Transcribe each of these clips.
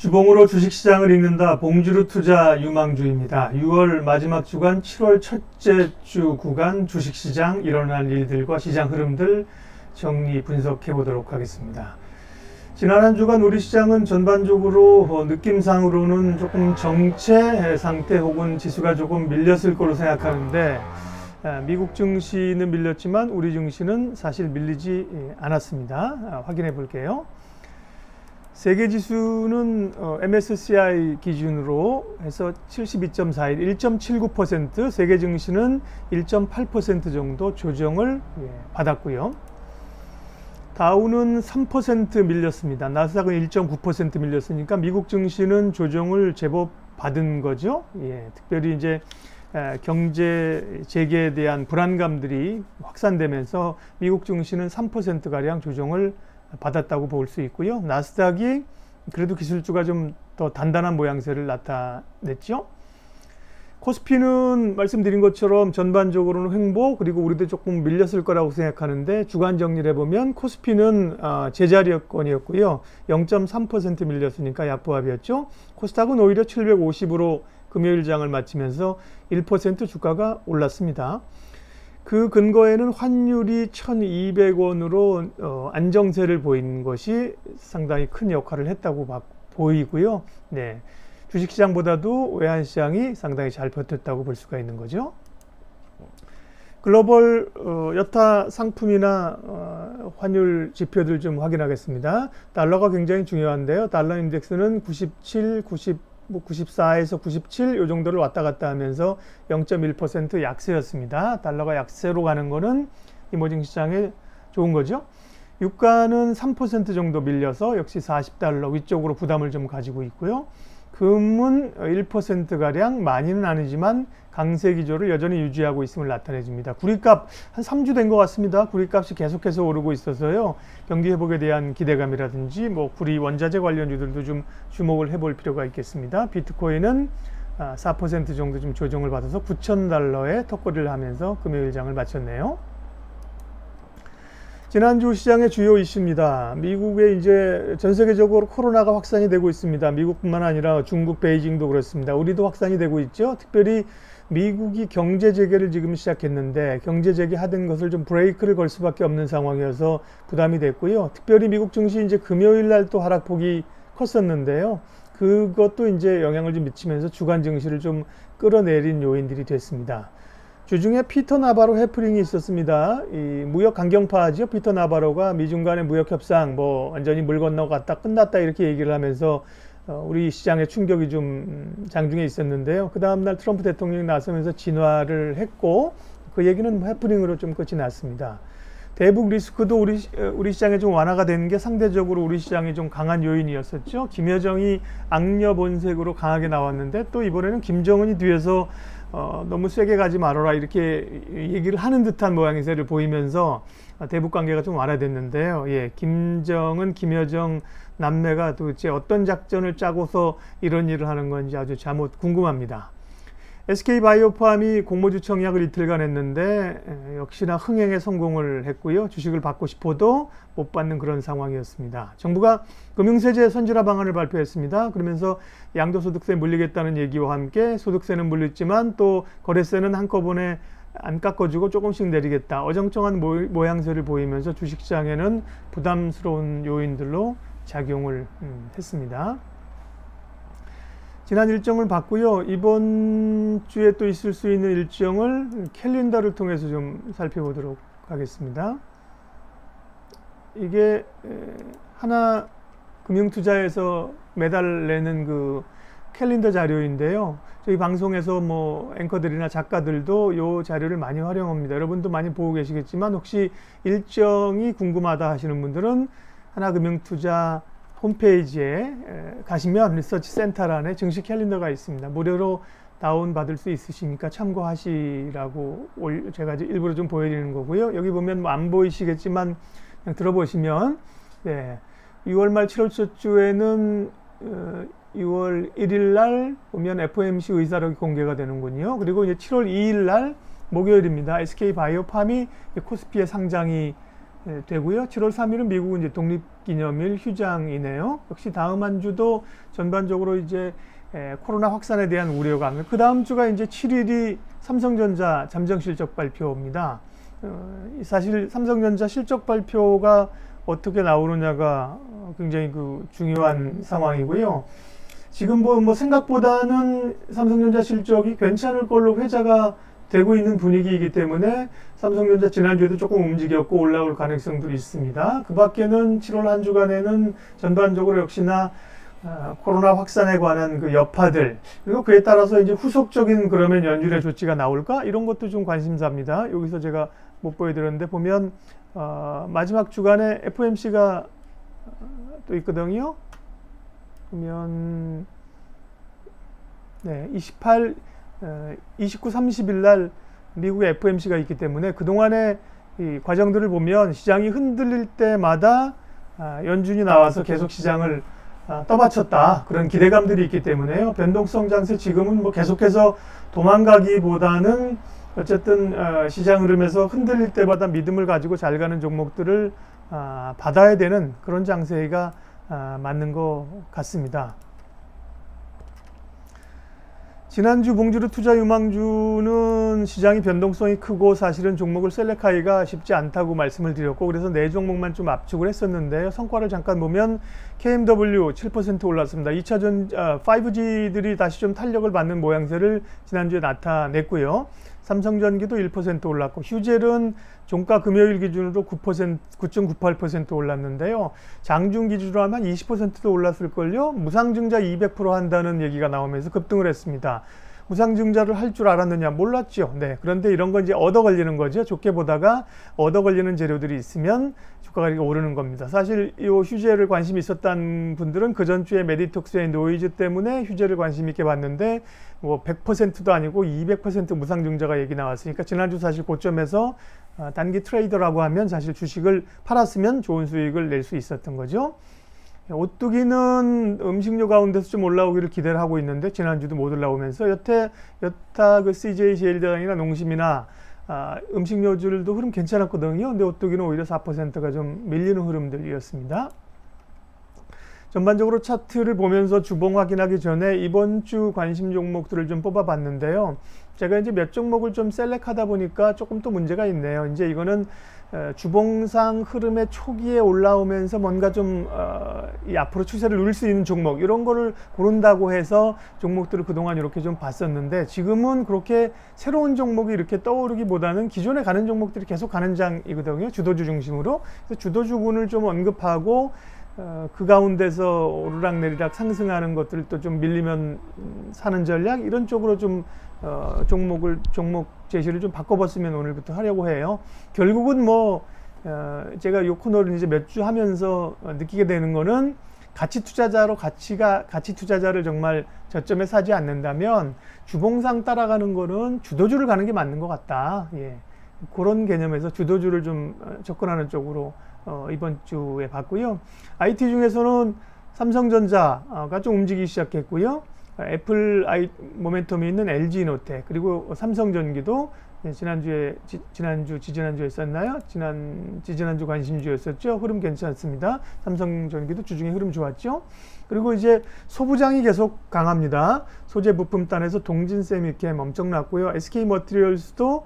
주봉으로 주식시장을 읽는다. 봉지루 투자 유망주입니다. 6월 마지막 주간 7월 첫째 주 구간 주식시장 일어날 일들과 시장 흐름들 정리 분석해 보도록 하겠습니다. 지난 한 주간 우리 시장은 전반적으로 느낌상으로는 조금 정체 상태 혹은 지수가 조금 밀렸을 거로 생각하는데 미국 증시는 밀렸지만 우리 증시는 사실 밀리지 않았습니다. 확인해 볼게요. 세계 지수는 MSCI 기준으로 해서 72.41, 1.79%, 세계 증시는 1.8% 정도 조정을 받았고요. 다우는 3% 밀렸습니다. 나스닥은 1.9% 밀렸으니까 미국 증시는 조정을 제법 받은 거죠. 특별히 이제 경제 재개에 대한 불안감들이 확산되면서 미국 증시는 3%가량 조정을 받았다고 볼 수 있고요. 나스닥이 그래도 기술주가 좀 더 단단한 모양새를 나타냈죠. 코스피는 말씀드린 것처럼 전반적으로는 횡보, 그리고 우리도 조금 밀렸을 거라고 생각하는데 주간 정리를 해보면 코스피는 제자리권이었고요. 0.3% 밀렸으니까 약보합이었죠. 코스닥은 오히려 750으로 금요일장을 마치면서 1% 주가가 올랐습니다. 그 근거에는 환율이 1,200원으로 안정세를 보인 것이 상당히 큰 역할을 했다고 보이고요. 주식시장보다도 외환시장이 상당히 잘 버텼다고 볼 수가 있는 거죠. 글로벌 여타 상품이나 환율 지표들 좀 확인하겠습니다. 달러가 굉장히 중요한데요. 달러 인덱스는 97, 94에서 97 이 정도를 왔다 갔다 하면서 0.1% 약세였습니다. 달러가 약세로 가는 거는 이머징 시장에 좋은 거죠. 유가는 3% 정도 밀려서 역시 40달러 위쪽으로 부담을 좀 가지고 있고요. 금은 1%가량, 많이는 아니지만 강세 기조를 여전히 유지하고 있음을 나타내줍니다. 구리값 한 3주 된 것 같습니다. 구리값이 계속해서 오르고 있어서요. 경기 회복에 대한 기대감이라든지 구리 원자재 관련주들도 좀 주목을 해볼 필요가 있겠습니다. 비트코인은 4% 정도 좀 조정을 받아서 9,000달러에 턱걸이를 하면서 금요일장을 마쳤네요. 지난주 시장의 주요 이슈입니다. 미국에 이제 전 세계적으로 코로나가 확산이 되고 있습니다. 미국뿐만 아니라 중국, 베이징도 그렇습니다. 우리도 확산이 되고 있죠. 특별히 미국이 경제 재개를 지금 시작했는데 경제 재개하던 것을 좀 브레이크를 걸 수밖에 없는 상황이어서 부담이 됐고요. 특별히 미국 증시 이제 금요일 날 또 하락폭이 컸었는데요. 그것도 이제 영향을 좀 미치면서 주간 증시를 좀 끌어내린 요인들이 됐습니다. 주중에 피터 나바로 해프닝이 있었습니다. 이 무역 강경파죠. 피터 나바로가 미중 간의 무역 협상 완전히 물 건너갔다 끝났다 이렇게 얘기를 하면서 우리 시장에 충격이 좀 장중에 있었는데요. 그 다음날 트럼프 대통령이 나서면서 진화를 했고 그 얘기는 해프닝으로 좀 끝이 났습니다. 대북 리스크도 우리 시장에 좀 완화가 된 게 상대적으로 우리 시장이 좀 강한 요인이었었죠. 김여정이 악녀 본색으로 강하게 나왔는데 또 이번에는 김정은이 뒤에서 너무 세게 가지 말아라 이렇게 얘기를 하는 듯한 모양새를 보이면서 대북 관계가 좀 완화됐는데요. 김정은, 김여정 남매가 도대체 어떤 작전을 짜고서 이런 일을 하는 건지 아주 잠옷 궁금합니다. SK바이오팜이 공모주 청약을 이틀간 했는데 역시나 흥행에 성공을 했고요. 주식을 받고 싶어도 못 받는 그런 상황이었습니다. 정부가 금융세제 선진화 방안을 발표했습니다. 그러면서 양도소득세 물리겠다는 얘기와 함께 소득세는 물렸지만 또 거래세는 한꺼번에 안 깎아주고 조금씩 내리겠다. 어정쩡한 모양새를 보이면서 주식시장에는 부담스러운 요인들로 작용을 했습니다. 지난 일정을 봤고요. 이번 주에 또 있을 수 있는 일정을 캘린더를 통해서 좀 살펴보도록 하겠습니다. 이게 하나 금융투자에서 매달 내는 그 캘린더 자료인데요. 저희 방송에서 앵커들이나 작가들도 이 자료를 많이 활용합니다. 여러분도 많이 보고 계시겠지만 혹시 일정이 궁금하다 하시는 분들은 하나금융투자 홈페이지에 가시면 리서치 센터란에 증시 캘린더가 있습니다. 무료로 다운받을 수 있으시니까 참고하시라고 제가 일부러 좀 보여드리는 거고요. 여기 보면 안 보이시겠지만 그냥 들어보시면 6월 말 7월 첫 주에는 6월 1일 날 보면 FOMC 의사록이 공개가 되는군요. 그리고 이제 7월 2일 날 목요일입니다. SK바이오팜이 코스피에 상장이 되고요. 7월 3일은 미국은 이제 독립기념일 휴장이네요. 역시 다음 한 주도 전반적으로 이제 코로나 확산에 대한 우려가. 그 다음 주가 이제 7일이 삼성전자 잠정 실적 발표입니다. 사실 삼성전자 실적 발표가 어떻게 나오느냐가 굉장히 중요한 상황이고요. 지금 뭐 생각보다는 삼성전자 실적이 괜찮을 걸로 회자가 되고 있는 분위기이기 때문에 삼성전자 지난주에도 조금 움직였고 올라올 가능성도 있습니다. 그 밖에는 7월 한 주간에는 전반적으로 역시나 코로나 확산에 관한 그 여파들, 그리고 그에 따라서 이제 후속적인 그러면 연준의 조치가 나올까? 이런 것도 좀 관심사입니다. 여기서 제가 못 보여드렸는데 보면 마지막 주간에 FOMC가 또 있거든요. 그러면 29, 30일 날 미국의 FOMC가 있기 때문에 그동안의 이 과정들을 보면 시장이 흔들릴 때마다 연준이 나와서 계속 시장을 떠받쳤다. 그런 기대감들이 있기 때문에요. 변동성 장세 지금은 뭐 계속해서 도망가기보다는 어쨌든 시장 흐름에서 흔들릴 때마다 믿음을 가지고 잘 가는 종목들을 받아야 되는 그런 장세가 맞는 것 같습니다. 지난주 봉지르 투자 유망주는 시장이 변동성이 크고 사실은 종목을 셀렉하기가 쉽지 않다고 말씀을 드렸고, 그래서 네 종목만 좀 압축을 했었는데요. 성과를 잠깐 보면 KMW 7% 올랐습니다. 2차전 5G들이 다시 좀 탄력을 받는 모양새를 지난주에 나타냈고요. 삼성전기도 1% 올랐고, 휴젤은 종가 금요일 기준으로 9.98% 올랐는데요. 장중 기준으로 하면 20%도 올랐을걸요. 무상증자 200% 한다는 얘기가 나오면서 급등을 했습니다. 무상증자를 할 줄 알았느냐? 몰랐죠. 네. 그런데 이런 건 이제 얻어 걸리는 거죠. 좋게 보다가 얻어 걸리는 재료들이 있으면 주가가 이렇게 오르는 겁니다. 사실 이 휴재를 관심이 있었던 분들은 그 전주에 메디톡스의 노이즈 때문에 휴재를 관심 있게 봤는데 뭐 100%도 아니고 200% 무상증자가 얘기 나왔으니까 지난주 사실 고점에서 단기 트레이더라고 하면 사실 주식을 팔았으면 좋은 수익을 낼 수 있었던 거죠. 오뚜기는 음식료 가운데서 좀 올라오기를 기대를 하고 있는데 지난주도 못 올라오면서 여타 그 CJ 제일대왕이나 농심이나 음식료들도 흐름 괜찮았거든요. 근데 오뚜기는 오히려 4%가 좀 밀리는 흐름들이었습니다. 전반적으로 차트를 보면서 주봉 확인하기 전에 이번 주 관심 종목들을 좀 뽑아봤는데요. 제가 이제 몇 종목을 좀 셀렉하다 보니까 조금 또 문제가 있네요. 이제 이거는 주봉상 흐름의 초기에 올라오면서 뭔가 좀 이 앞으로 추세를 누릴 수 있는 종목 이런 거를 고른다고 해서 종목들을 그동안 이렇게 좀 봤었는데 지금은 그렇게 새로운 종목이 이렇게 떠오르기보다는 기존에 가는 종목들이 계속 가는 장이거든요. 주도주 중심으로. 그래서 주도주군을 좀 언급하고 그 가운데서 오르락내리락 상승하는 것들도 좀 밀리면 사는 전략 이런 쪽으로 좀 종목 제시를 좀 바꿔봤으면 오늘부터 하려고 해요. 결국은 뭐 제가 요 코너를 이제 몇 주 하면서 느끼게 되는 거는 가치 투자자를 정말 저점에 사지 않는다면 주봉상 따라가는 거는 주도주를 가는 게 맞는 것 같다. 예. 그런 개념에서 주도주를 좀 접근하는 쪽으로 이번 주에 봤고요. IT 중에서는 삼성전자가 좀 움직이기 시작했고요. 애플 모멘텀이 있는 LG노텍 그리고 삼성전기도 지지난주에 있었나요? 지지난주 관심주였었죠. 흐름 괜찮습니다. 삼성전기도 주중에 흐름 좋았죠. 그리고 이제 소부장이 계속 강합니다. 소재 부품단에서 동진세미캠 엄청났고요. SK머티리얼스도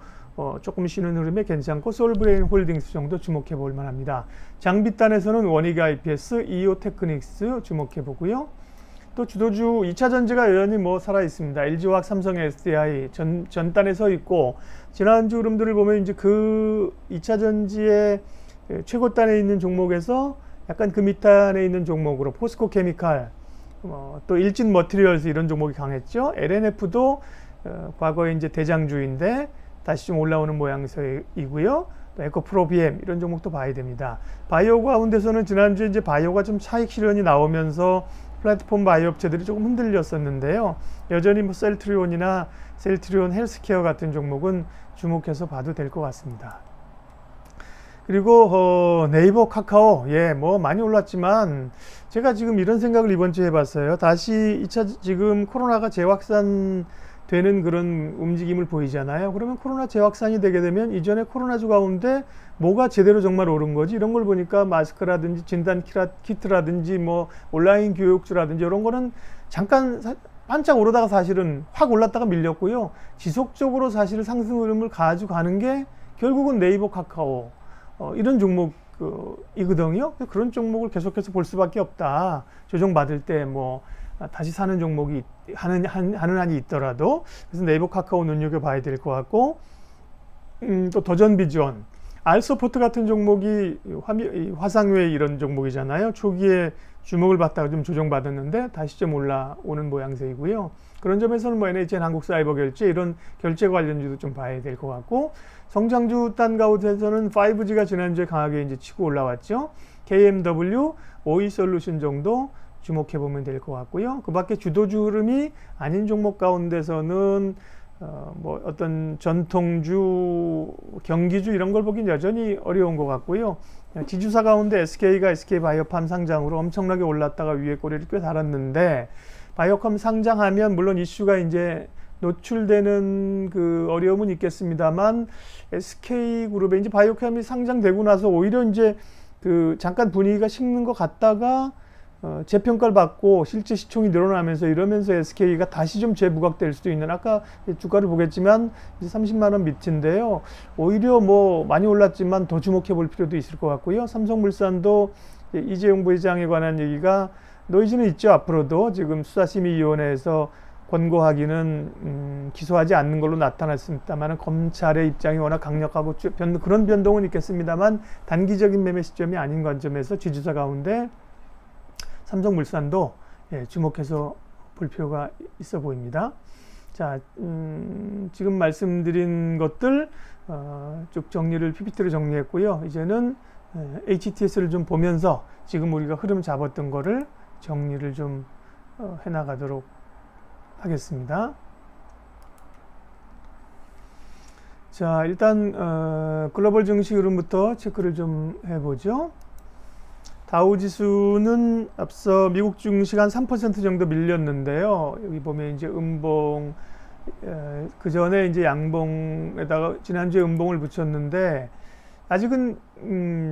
조금 쉬는 흐름에 괜찮고 솔브레인 홀딩스 정도 주목해 볼 만합니다. 장비단에서는 원익 IPS, 이오테크닉스 주목해 보고요. 또 주도주 2차 전지가 여전히 뭐 살아 있습니다. LG화학, 삼성 SDI 전단에 서 있고 지난주 흐름들을 보면 이제 그 2차 전지의 최고단에 있는 종목에서 약간 그 밑단에 있는 종목으로 포스코 케미칼, 또 일진 머티리얼스 이런 종목이 강했죠. LNF도 과거에 이제 대장주인데 다시 좀 올라오는 모양새이고요. 또 에코프로비엠 이런 종목도 봐야 됩니다. 바이오 가운데서는 지난주에 이제 바이오가 좀 차익 실현이 나오면서 플랫폼 바이오 업체들이 조금 흔들렸었는데요. 여전히 뭐 셀트리온 헬스케어 같은 종목은 주목해서 봐도 될 것 같습니다. 그리고 네이버 카카오 뭐 많이 올랐지만 제가 지금 이런 생각을 이번 주에 해봤어요. 다시 지금 코로나가 재확산 되는 그런 움직임을 보이잖아요. 그러면 코로나 재확산이 되게 되면 이전에 코로나주 가운데 뭐가 제대로 정말 오른 거지? 이런 걸 보니까 마스크라든지 진단 키트라든지 뭐 온라인 교육주라든지 이런 거는 잠깐 반짝 오르다가 사실은 확 올랐다가 밀렸고요. 지속적으로 사실 상승 흐름을 가져가는 게 결국은 네이버, 카카오 이런 종목이거든요. 그런 종목을 계속해서 볼 수밖에 없다. 조정받을 때 뭐 다시 사는 종목이 하는 한이 있더라도. 그래서 네이버, 카카오 눈여겨봐야 될 것 같고, 또 더전비전, 알서포트 같은 종목이 화상회의 이런 종목이잖아요. 초기에 주목을 받다가 좀 조정받았는데 다시 좀 올라오는 모양새이고요. 그런 점에서는 뭐 NHN 한국사이버결제 이런 결제 관련주도 좀 봐야 될 것 같고, 성장주 단 가운데서는 5G가 지난주에 강하게 이제 치고 올라왔죠. KMW, 오이솔루션 정도 주목해 보면 될 것 같고요. 그 밖에 주도주 흐름이 아닌 종목 가운데서는 뭐 어떤 전통주, 경기주 이런 걸 보긴 여전히 어려운 것 같고요. 지주사 가운데 SK가 SK바이오팜 상장으로 엄청나게 올랐다가 위에 꼬리를 꽤 달았는데, 바이오팜 상장하면 물론 이슈가 이제 노출되는 그 어려움은 있겠습니다만, SK그룹에 이제 바이오팜이 상장되고 나서 오히려 이제 그 잠깐 분위기가 식는 것 같다가 재평가를 받고 실제 시총이 늘어나면서 이러면서 SK가 다시 좀 재부각될 수도 있는, 아까 주가를 보겠지만 이제 30만 원 밑인데요. 오히려 뭐 많이 올랐지만 더 주목해 볼 필요도 있을 것 같고요. 삼성물산도 이재용 부회장에 관한 얘기가 노이즈는 있죠. 앞으로도 지금 수사심의위원회에서 권고하기는 기소하지 않는 걸로 나타났습니다만, 검찰의 입장이 워낙 강력하고 그런 변동은 있겠습니다만 단기적인 매매 시점이 아닌 관점에서 지주사 가운데 삼성물산도 주목해서 볼 필요가 있어 보입니다. 자, 지금 말씀드린 것들 쭉 정리를 PPT로 정리했고요. 이제는 HTS를 좀 보면서 지금 우리가 흐름 잡았던 거를 정리를 좀 해나가도록 하겠습니다. 자, 일단 글로벌 증시 흐름부터 체크를 좀 해보죠. 다우지수는 앞서 미국 증시가 한 3% 정도 밀렸는데요. 여기 보면 이제 음봉, 그 전에 이제 양봉에다가 지난주에 음봉을 붙였는데, 아직은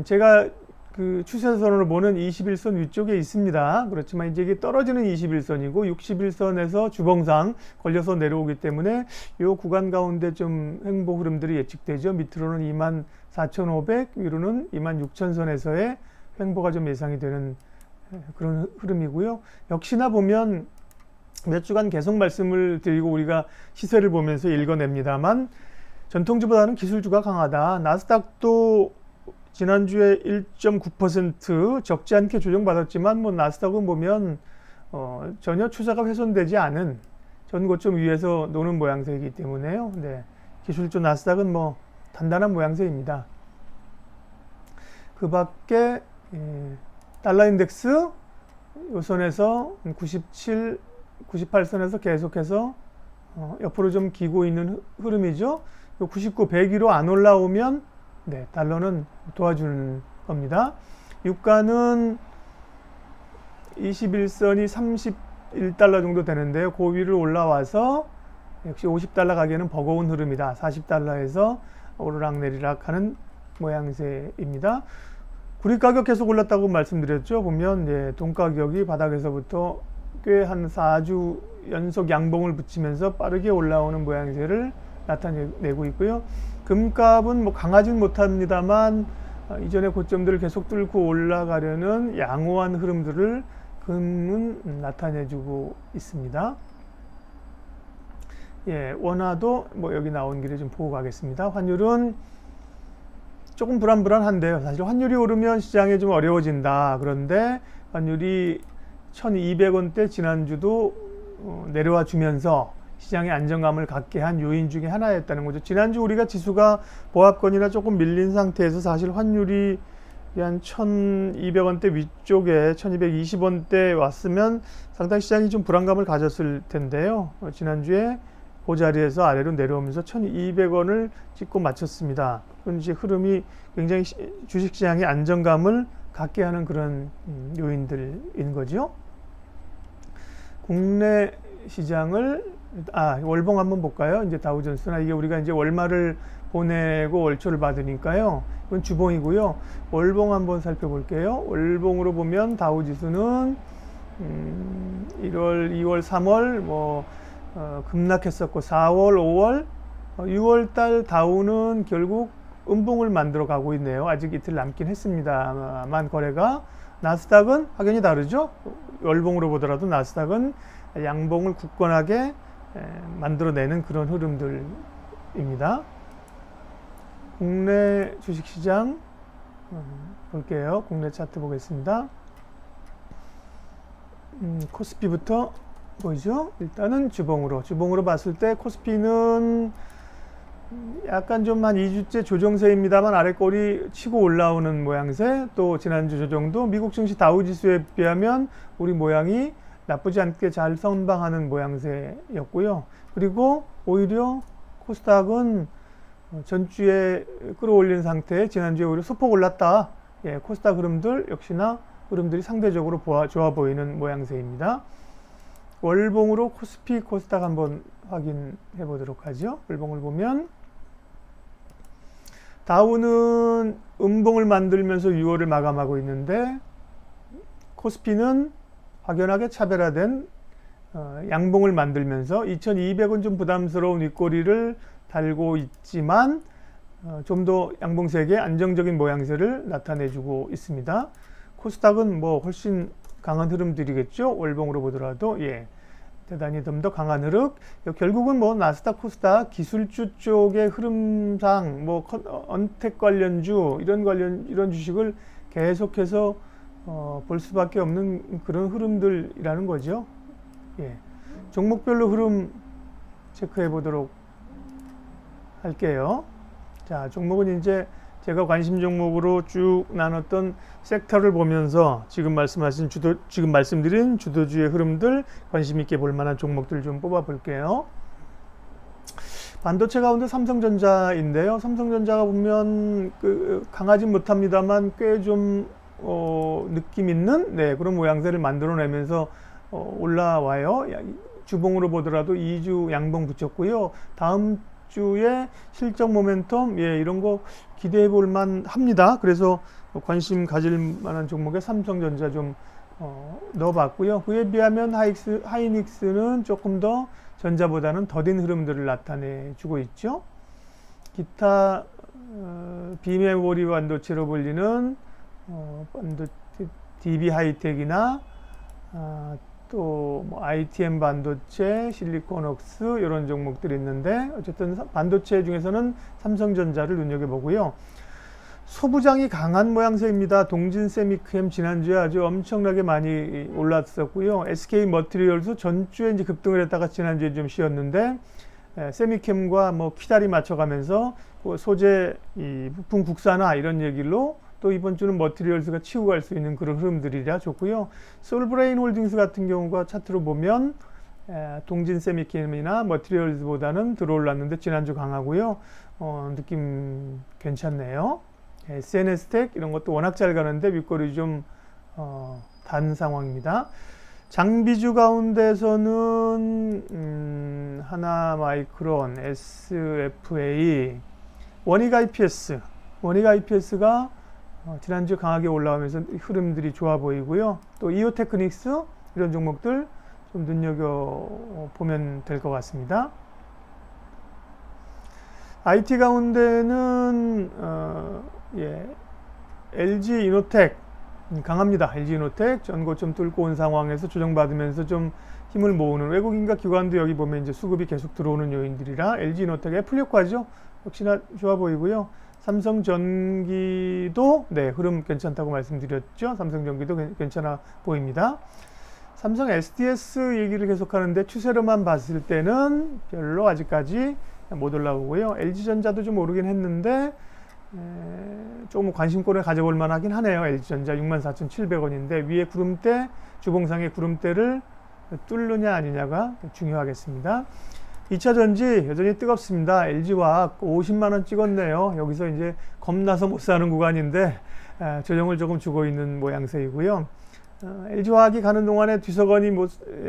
제가 그 추세선으로 보는 21선 위쪽에 있습니다. 그렇지만 이제 이게 떨어지는 21선이고 61선에서 주봉상 걸려서 내려오기 때문에 이 구간 가운데 좀 횡보 흐름들이 예측되죠. 밑으로는 24,500, 위로는 26,000선에서의 횡보가 좀 예상이 되는 그런 흐름이고요. 역시나 보면 몇 주간 계속 말씀을 드리고 우리가 시세를 보면서 읽어냅니다만, 전통주보다는 기술주가 강하다. 나스닥도 지난주에 1.9% 적지 않게 조정받았지만, 뭐 나스닥은 보면 전혀 추세가 훼손되지 않은 전고점 위에서 노는 모양새이기 때문에요. 네, 기술주 나스닥은 뭐 단단한 모양새입니다. 그 밖에 달러 인덱스 요 선에서 97, 98선에서 계속해서 옆으로 좀 기고 있는 흐름이죠. 99, 100 위로 안 올라오면 네, 달러는 도와주는 겁니다. 유가는 21선이 31달러 정도 되는데요. 그 위를 올라와서 역시 50달러 가기에는 버거운 흐름이다. 40달러에서 오르락내리락 하는 모양새입니다. 구리 가격 계속 올랐다고 말씀드렸죠. 보면 돈 가격이 바닥에서부터 꽤 한 4주 연속 양봉을 붙이면서 빠르게 올라오는 모양새를 나타내고 있고요. 금값은 뭐 강하진 못합니다만 이전의 고점들을 계속 뚫고 올라가려는 양호한 흐름들을 금은 나타내주고 있습니다. 원화도 뭐 여기 나온 길에 좀 보고 가겠습니다. 환율은 조금 불안불안한데요. 사실 환율이 오르면 시장이 좀 어려워진다. 그런데 환율이 1200원대 지난주도 내려와 주면서 시장의 안정감을 갖게 한 요인 중에 하나였다는 거죠. 지난주 우리가 지수가 보합권이나 조금 밀린 상태에서 사실 환율이 한 1200원대 위쪽에 1220원대 왔으면 상당히 시장이 좀 불안감을 가졌을 텐데요. 지난주에 그 자리에서 아래로 내려오면서 1200원을 찍고 마쳤습니다. 그건 이제 흐름이 굉장히 주식시장의 안정감을 갖게 하는 그런 요인들인 거죠. 국내 시장을 월봉 한번 볼까요? 이제 다우존스나 이게 우리가 이제 월말을 보내고 월초를 받으니까요. 이건 주봉이고요. 월봉 한번 살펴볼게요. 월봉으로 보면 다우 지수는 1월, 2월, 3월 급락했었고 4월, 5월, 6월 달 다우는 결국 음봉을 만들어 가고 있네요. 아직 이틀 남긴 했습니다만 거래가 나스닥은 확연히 다르죠. 월봉으로 보더라도 나스닥은 양봉을 굳건하게 만들어내는 그런 흐름들입니다. 국내 주식시장 볼게요. 국내 차트 보겠습니다. 코스피부터 보이죠? 일단은 주봉으로 봤을 때 코스피는 약간 좀 한 2주째 조정세입니다만 아래꼬리 치고 올라오는 모양새, 또 지난주 조정도 미국 증시 다우지수에 비하면 우리 모양이 나쁘지 않게 잘 선방하는 모양새였고요. 그리고 오히려 코스닥은 전주에 끌어올린 상태에 지난주에 오히려 소폭 올랐다. 코스닥 흐름들 역시나 흐름들이 상대적으로 좋아 보이는 모양새입니다. 월봉으로 코스피, 코스닥 한번 확인해 보도록 하죠. 월봉을 보면 다우는 음봉을 만들면서 6월을 마감하고 있는데 코스피는 확연하게 차별화된 양봉을 만들면서 2200은 좀 부담스러운 윗꼬리를 달고 있지만 좀 더 양봉색의 안정적인 모양새를 나타내주고 있습니다. 코스닥은 훨씬 강한 흐름들이겠죠. 월봉으로 보더라도 대단히 좀 더 강한 흐름. 결국은 나스닥, 코스닥 기술주 쪽의 흐름상 언택 관련주 이런 주식을 계속해서 볼 수밖에 없는 그런 흐름들이라는 거죠. 종목별로 흐름 체크해 보도록 할게요. 자, 종목은 이제 제가 관심 종목으로 쭉 나눴던 섹터를 보면서 지금 말씀드린 주도주의 흐름들 관심 있게 볼 만한 종목들 좀 뽑아 볼게요. 반도체 가운데 삼성전자인데요. 삼성전자가 보면 강하진 못합니다만 꽤 좀 느낌 있는 그런 모양새를 만들어내면서 올라와요. 주봉으로 보더라도 2주 양봉 붙였고요. 다음 주에 실적 모멘텀 이런 거 기대해 볼 만합니다. 그래서 관심 가질 만한 종목에 삼성전자 좀 넣어봤고요. 그에 비하면 하이닉스는 조금 더 전자보다는 더딘 흐름들을 나타내주고 있죠. 기타 비메모리 반도체로 불리는 DB 하이텍이나 또 ITM 반도체, 실리콘웍스 이런 종목들이 있는데 어쨌든 반도체 중에서는 삼성전자를 눈여겨보고요. 소부장이 강한 모양새입니다. 동진세미캠 지난주에 아주 엄청나게 많이 올랐었고요. SK 머티리얼도 전주에 이제 급등을 했다가 지난주에 좀 쉬었는데 세미캠과 키다리 맞춰가면서 소재 부품 국산화 이런 얘기로 또 이번 주는 머티리얼스가 치고 갈 수 있는 그런 흐름들이라 좋고요. 솔브레인 홀딩스 같은 경우가 차트로 보면 동진 세미캠이나 머티리얼스보다는 들어올랐는데 지난주 강하고요. 느낌 괜찮네요. SNS텍 이런 것도 워낙 잘 가는데 윗꼬리 좀 단 상황입니다. 장비주 가운데서는 하나마이크론, SFA, 원익 IPS가 지난주 강하게 올라오면서 흐름들이 좋아 보이고요. 또 이오테크닉스 이런 종목들 좀 눈여겨보면 될 것 같습니다. IT 가운데는 LG 이노텍 강합니다. LG 이노텍 전고점 뚫고 온 상황에서 조정받으면서 좀 힘을 모으는 외국인과 기관도 여기 보면 이제 수급이 계속 들어오는 요인들이라 LG 이노텍의 애플효과죠. 역시나 좋아 보이고요. 삼성전기도 흐름 괜찮다고 말씀드렸죠. 삼성전기도 괜찮아 보입니다. 삼성 SDS 얘기를 계속하는데 추세로만 봤을 때는 별로 아직까지 못 올라오고요. LG전자도 좀 오르긴 했는데 조금 관심권을 가져볼 만하긴 하네요. LG전자 64,700원인데 위에 구름대, 주봉상의 구름대를 뚫느냐 아니냐가 중요하겠습니다. 2차 전지 여전히 뜨겁습니다. LG화학 50만원 찍었네요. 여기서 이제 겁나서 못 사는 구간인데 조정을 조금 주고 있는 모양새이고요. LG화학이 가는 동안에 뒤서거니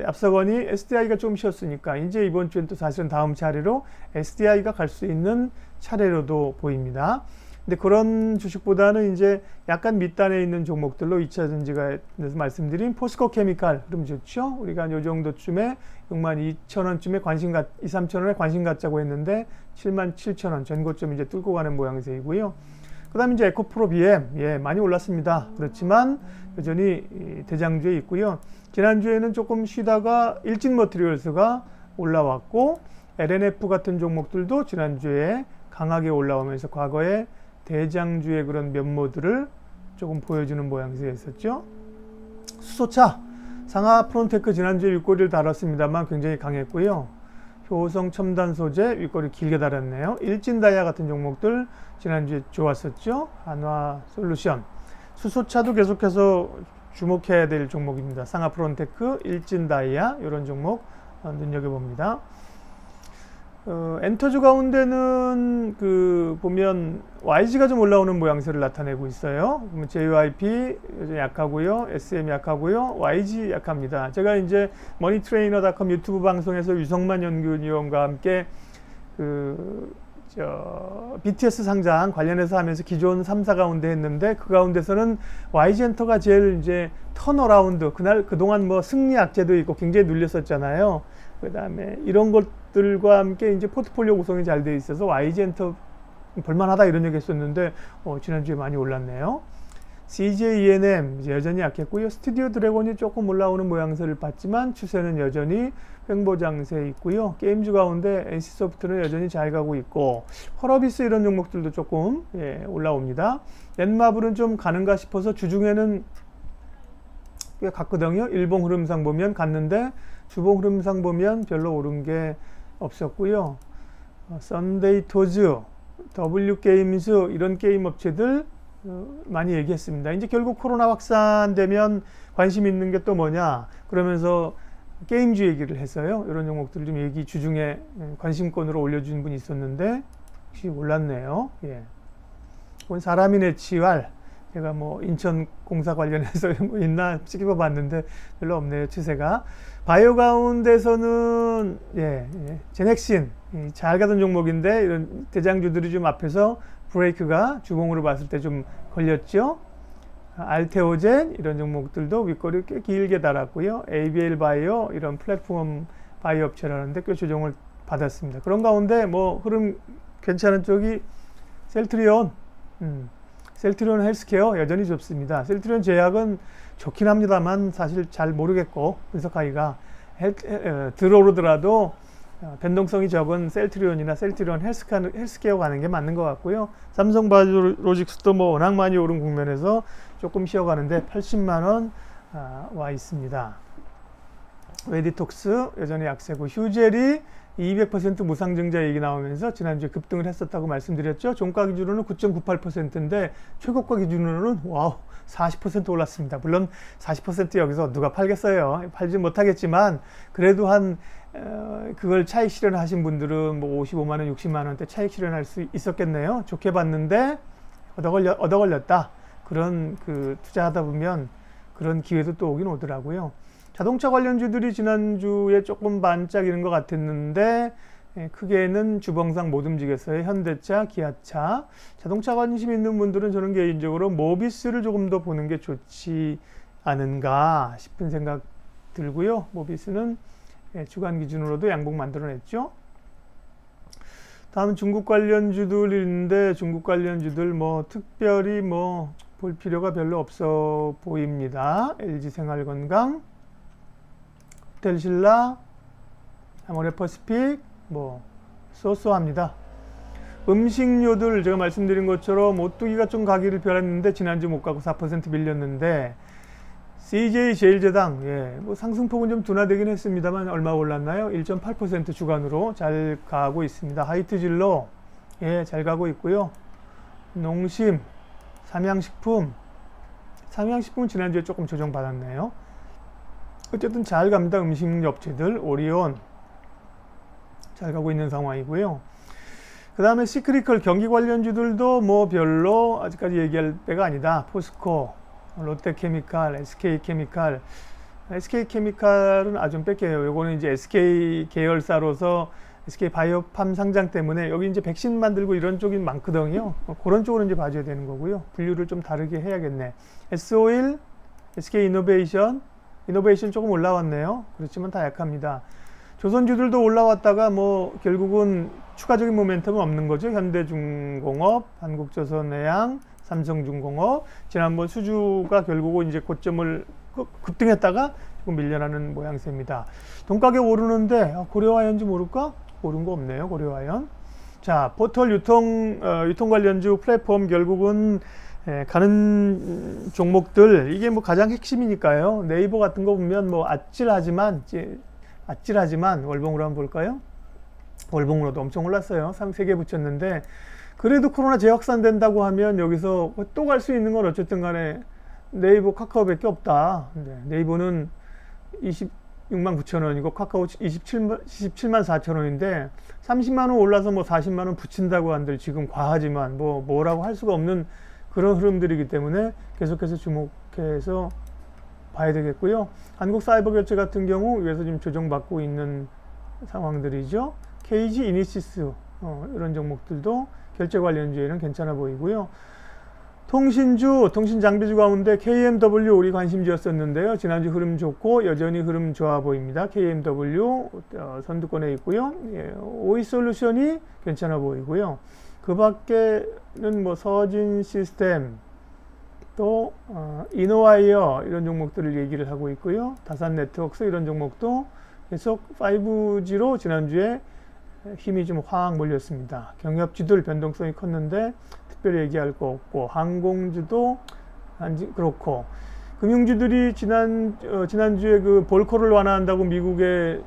앞서거니 SDI가 좀 쉬었으니까 이제 이번 주엔 또 사실은 다음 차례로 SDI가 갈 수 있는 차례로도 보입니다. 근데 그런 주식보다는 이제 약간 밑단에 있는 종목들로 2차 전지가 말씀드린 포스코 케미칼 그럼 좋죠. 우리가 요 정도쯤에 62,000원쯤에 2, 3,000원에 관심 갖자고 했는데 77,000원 전고점 이제 뚫고 가는 모양새이고요. 그 다음에 이제 에코프로 BM 많이 올랐습니다. 그렇지만 여전히 대장주에 있고요. 지난주에는 조금 쉬다가 일진머티리얼스가 올라왔고 LNF 같은 종목들도 지난주에 강하게 올라오면서 과거에 대장주의 그런 면모들을 조금 보여주는 모양새였었죠. 수소차 상하 프론테크 지난주에 윗꼬리를 달았습니다만 굉장히 강했고요. 효성 첨단 소재 윗꼬리 길게 달았네요. 일진다이아 같은 종목들 지난주에 좋았었죠. 한화 솔루션 수소차도 계속해서 주목해야 될 종목입니다. 상하 프론테크, 일진다이아 이런 종목 눈여겨봅니다. 엔터주 가운데는 보면 YG가 좀 올라오는 모양새를 나타내고 있어요. JYP 여전히 약하고요. SM 약하고요. YG 약합니다. 제가 이제 머니트레이너닷컴 유튜브 방송에서 유성만 연구위원과 함께 BTS 상장 관련해서 하면서 기존 3사 가운데 했는데 그 가운데서는 YG엔터가 제일 이제 턴어라운드 그동안 뭐 승리 악재도 있고 굉장히 눌렸었잖아요. 그 다음에 이런 것들과 함께 이제 포트폴리오 구성이 잘 되어 있어서 YG엔터 볼만하다 이런 얘기 했었는데 지난주에 많이 올랐네요. CJ ENM 여전히 약했고요. 스튜디오 드래곤이 조금 올라오는 모양새를 봤지만 추세는 여전히 횡보장세에 있고요. 게임주 가운데 NC소프트는 여전히 잘 가고 있고 펄어비스 이런 종목들도 조금 올라옵니다. 넷마블은 좀 가는가 싶어서 주중에는 꽤 갔거든요. 일봉 흐름상 보면 갔는데 주봉 흐름상 보면 별로 오른 게 없었고요. 썬데이 토즈, W게임즈 이런 게임 업체들 많이 얘기했습니다. 이제 결국 코로나 확산되면 관심 있는 게 또 뭐냐 그러면서 게임주 얘기를 했어요. 이런 종목들을 좀 얘기 주중에 관심권으로 올려준 분이 있었는데 혹시 올랐네요. 그건 사람이 내치활 제가 뭐 인천공사 관련해서 이런 거 있나 찍어 봤는데 별로 없네요. 추세가. 바이오 가운데서는 제넥신 잘 가던 종목인데 이런 대장주들이 좀 앞에서 브레이크가 주봉으로 봤을 때 좀 걸렸죠. 알테오젠 이런 종목들도 윗꼬리 꽤 길게 달았고요. ABL 바이오 이런 플랫폼 바이오 업체라는데 꽤 조정을 받았습니다. 그런 가운데 뭐 흐름 괜찮은 쪽이 셀트리온 헬스케어 여전히 좋습니다. 셀트리온 제약은 좋긴 합니다만 사실 잘 모르겠고 분석하기가 들어오르더라도 변동성이 적은 셀트리온이나 셀트리온 헬스케어 가는 게 맞는 것 같고요. 삼성바이오로직스도 뭐 워낙 많이 오른 국면에서 조금 쉬어가는데 80만원 와 있습니다. 웨디톡스 여전히 약세고 휴젤이 200% 무상증자 얘기 나오면서 지난주에 급등을 했었다고 말씀드렸죠. 종가 기준으로는 9.98%인데 최고가 기준으로는 와우 40% 올랐습니다. 물론 40% 여기서 누가 팔겠어요. 팔지 못하겠지만 그래도 그걸 차익 실현하신 분들은 뭐 55만원, 60만원대 차익 실현할 수 있었겠네요. 좋게 봤는데 얻어 걸렸다. 그런 투자하다 보면 그런 기회도 또 오긴 오더라고요. 자동차 관련주들이 지난주에 조금 반짝이는 것 같았는데 크게는 주봉상 못 움직였어요. 현대차, 기아차. 자동차 관심 있는 분들은 저는 개인적으로 모비스를 조금 더 보는 게 좋지 않은가 싶은 생각 들고요. 모비스는 주간 기준으로도 양봉 만들어냈죠. 다음은 중국 관련주들인데 중국 관련주들 뭐 특별히 뭐 볼 필요가 별로 없어 보입니다. LG생활건강, 호텔신라, 아모레퍼시픽 뭐 쏘쏘합니다. 음식료들 제가 말씀드린 것처럼 오뚜기가 좀 가기를 바랐는데 지난주 못 가고 4% 밀렸는데 CJ 제일제당 뭐 상승폭은 좀 둔화되긴 했습니다만 얼마 올랐나요? 1.8% 주간으로 잘 가고 있습니다. 하이트진로 잘 가고 있고요. 농심, 삼양식품 지난주에 조금 조정받았네요. 어쨌든 잘 갑니다. 음식 업체들 오리온 잘 가고 있는 상황이고요. 그 다음에 시크리컬 경기 관련주들도 뭐 별로 아직까지 얘기할 때가 아니다. 포스코, 롯데케미칼, SK케미칼. SK케미칼은 좀 뺄게요. 요거는 이제 SK 계열사로서 SK 바이오팜 상장 때문에 여기 이제 백신 만들고 이런 쪽이 많거든요. 그런 쪽으로 이제 봐줘야 되는 거고요. 분류를 좀 다르게 해야겠네. S-오일, SK 이노베이션 조금 올라왔네요. 그렇지만 다 약합니다. 조선주들도 올라왔다가 뭐 결국은 추가적인 모멘텀은 없는 거죠. 현대중공업, 한국조선해양, 삼성중공업. 지난번 수주가 결국은 이제 고점을 급등했다가 조금 밀려나는 모양새입니다. 돈가격 오르는데 고려아연주 모를까? 오른 거 없네요. 고려아연. 자, 포털 유통 관련주 플랫폼 결국은 가는 종목들 이게 뭐 가장 핵심이니까요. 네이버 같은 거 보면 뭐 아찔하지만 월봉으로 한번 볼까요? 월봉으로도 엄청 올랐어요. 3개 붙였는데 그래도 코로나 재확산된다고 하면 여기서 또 갈 수 있는 건 어쨌든 간에 네이버 카카오밖에 없다. 네이버는 26만 9천 원이고 카카오 27만 4천 원인데 30만 원 올라서 뭐 40만 원 붙인다고 한들 지금 과하지만 뭐라고 할 수가 없는 그런 흐름들이기 때문에 계속해서 주목해서 봐야 되겠고요. 한국사이버결제 같은 경우 위에서 지금 조정받고 있는 상황들이죠. KG 이니시스 이런 종목들도 결제 관련주에는 괜찮아 보이고요. 통신 장비주 가운데 KMW 우리 관심주였었는데요. 지난주 흐름 좋고 여전히 흐름 좋아 보입니다. KMW 선두권에 있고요. 오이솔루션이 괜찮아 보이고요. 그 밖에는 뭐 서진 시스템 또 이노와이어 이런 종목들을 얘기를 하고 있고요. 다산 네트워크스 이런 종목도 계속 5G로 지난주에 힘이 좀 확 몰렸습니다. 경협주들 변동성이 컸는데 특별히 얘기할 거 없고 항공주도 그렇고 금융주들이 지난주에 그 볼코를 완화한다고 미국의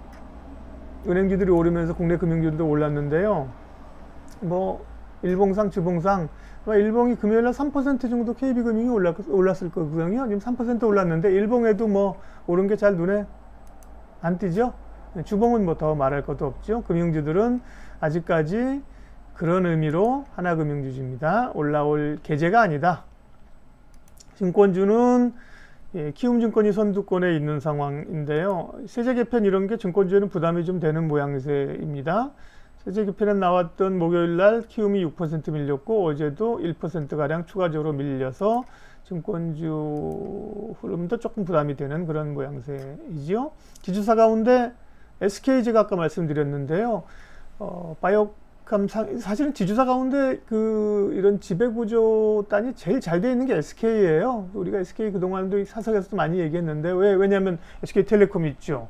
은행주들이 오르면서 국내 금융주들도 올랐는데요. 뭐 일봉상 주봉상 일봉이 금요일날 3% 정도 KB금융이 올랐을 거거든요. 지금 3% 올랐는데 일봉에도 뭐 오른 게 잘 눈에 안 띄죠. 주봉은 뭐 더 말할 것도 없죠. 금융주들은 아직까지 그런 의미로 하나금융주주입니다. 올라올 계제가 아니다. 증권주는 키움증권이 선두권에 있는 상황인데요. 세제 개편 이런 게 증권주에는 부담이 좀 되는 모양새입니다. 세제 개편에 나왔던 목요일 날 키움이 6% 밀렸고 어제도 1%가량 추가적으로 밀려서 증권주 흐름도 조금 부담이 되는 그런 모양새이죠. 지주사 가운데 SK 제가 아까 말씀드렸는데요. 바이오팜 사실은 지주사 가운데 이런 지배구조 단이 제일 잘 되어 있는 게 SK예요. 우리가 SK 그동안도 사석에서도 많이 얘기했는데 왜냐하면 SK텔레콤 있죠.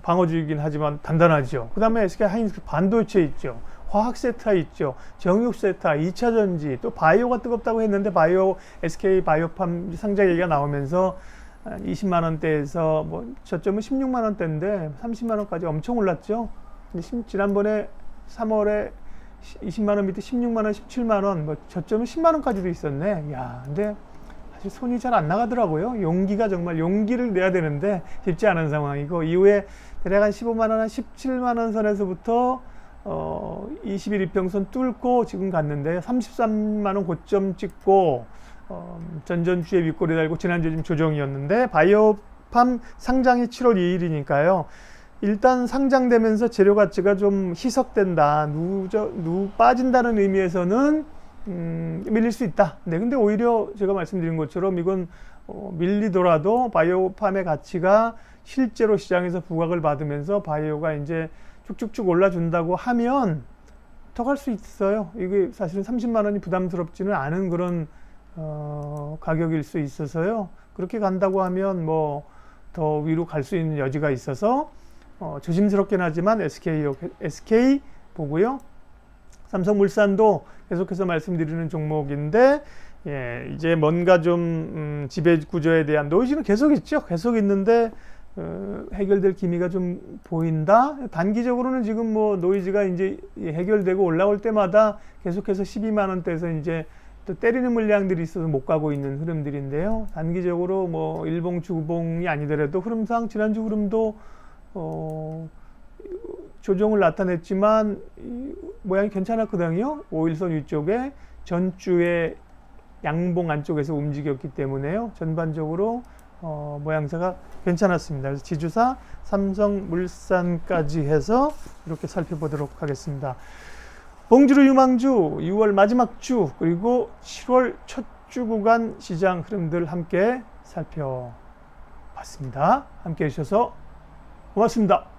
방어주이긴 하지만 단단하죠. 그 다음에 SK 하이닉스 반도체 있죠. 화학세타 있죠. 정육세타, 2차전지, 또 바이오가 뜨겁다고 했는데 SK 바이오팜 상장 얘기가 나오면서 20만 원대에서 뭐 저점은 16만 원대인데 30만 원까지 엄청 올랐죠. 근데 지난번에 3월에 20만 원 밑에 16만 원, 17만 원, 뭐 저점은 10만 원까지도 있었네. 야, 근데 사실 손이 잘 안 나가더라고요. 용기를 내야 되는데 쉽지 않은 상황이고 이후에 대략 한 15만 원, 한 17만 원 선에서부터 20일 이평선 뚫고 지금 갔는데 33만 원 고점 찍고 전전주에 윗꼬리 달고 지난주에 좀 조정이었는데 바이오팜 상장이 7월 2일이니까요. 일단 상장되면서 재료 가치가 좀 희석된다, 빠진다는 의미에서는 밀릴 수 있다. 네, 근데 오히려 제가 말씀드린 것처럼 이건 밀리더라도 바이오팜의 가치가 실제로 시장에서 부각을 받으면서 바이오가 이제 쭉쭉쭉 올라준다고 하면 더 갈 수 있어요. 이게 사실은 30만 원이 부담스럽지는 않은 그런 가격일 수 있어서요. 그렇게 간다고 하면 뭐 더 위로 갈 수 있는 여지가 있어서 조심스럽긴 하지만 SK 보고요. 삼성물산도 계속해서 말씀드리는 종목인데 이제 뭔가 좀 지배 구조에 대한 노이즈는 계속 있죠. 계속 있는데 해결될 기미가 좀 보인다. 단기적으로는 지금 뭐 노이즈가 이제 해결되고 올라올 때마다 계속해서 12만 원대에서 이제 또 때리는 물량들이 있어서 못 가고 있는 흐름들인데요. 단기적으로 뭐 일봉 주봉이 아니더라도 흐름상 지난주 흐름도 조정을 나타냈지만 모양이 괜찮았거든요. 5일선 위쪽에 전주에 양봉 안쪽에서 움직였기 때문에요. 전반적으로 모양새가 괜찮았습니다. 그래서 지주사, 삼성물산까지 해서 이렇게 살펴보도록 하겠습니다. 봉주루 유망주 6월 마지막 주 그리고 7월 첫 주 구간 시장 흐름들 함께 살펴봤습니다. 함께 해주셔서 고맙습니다.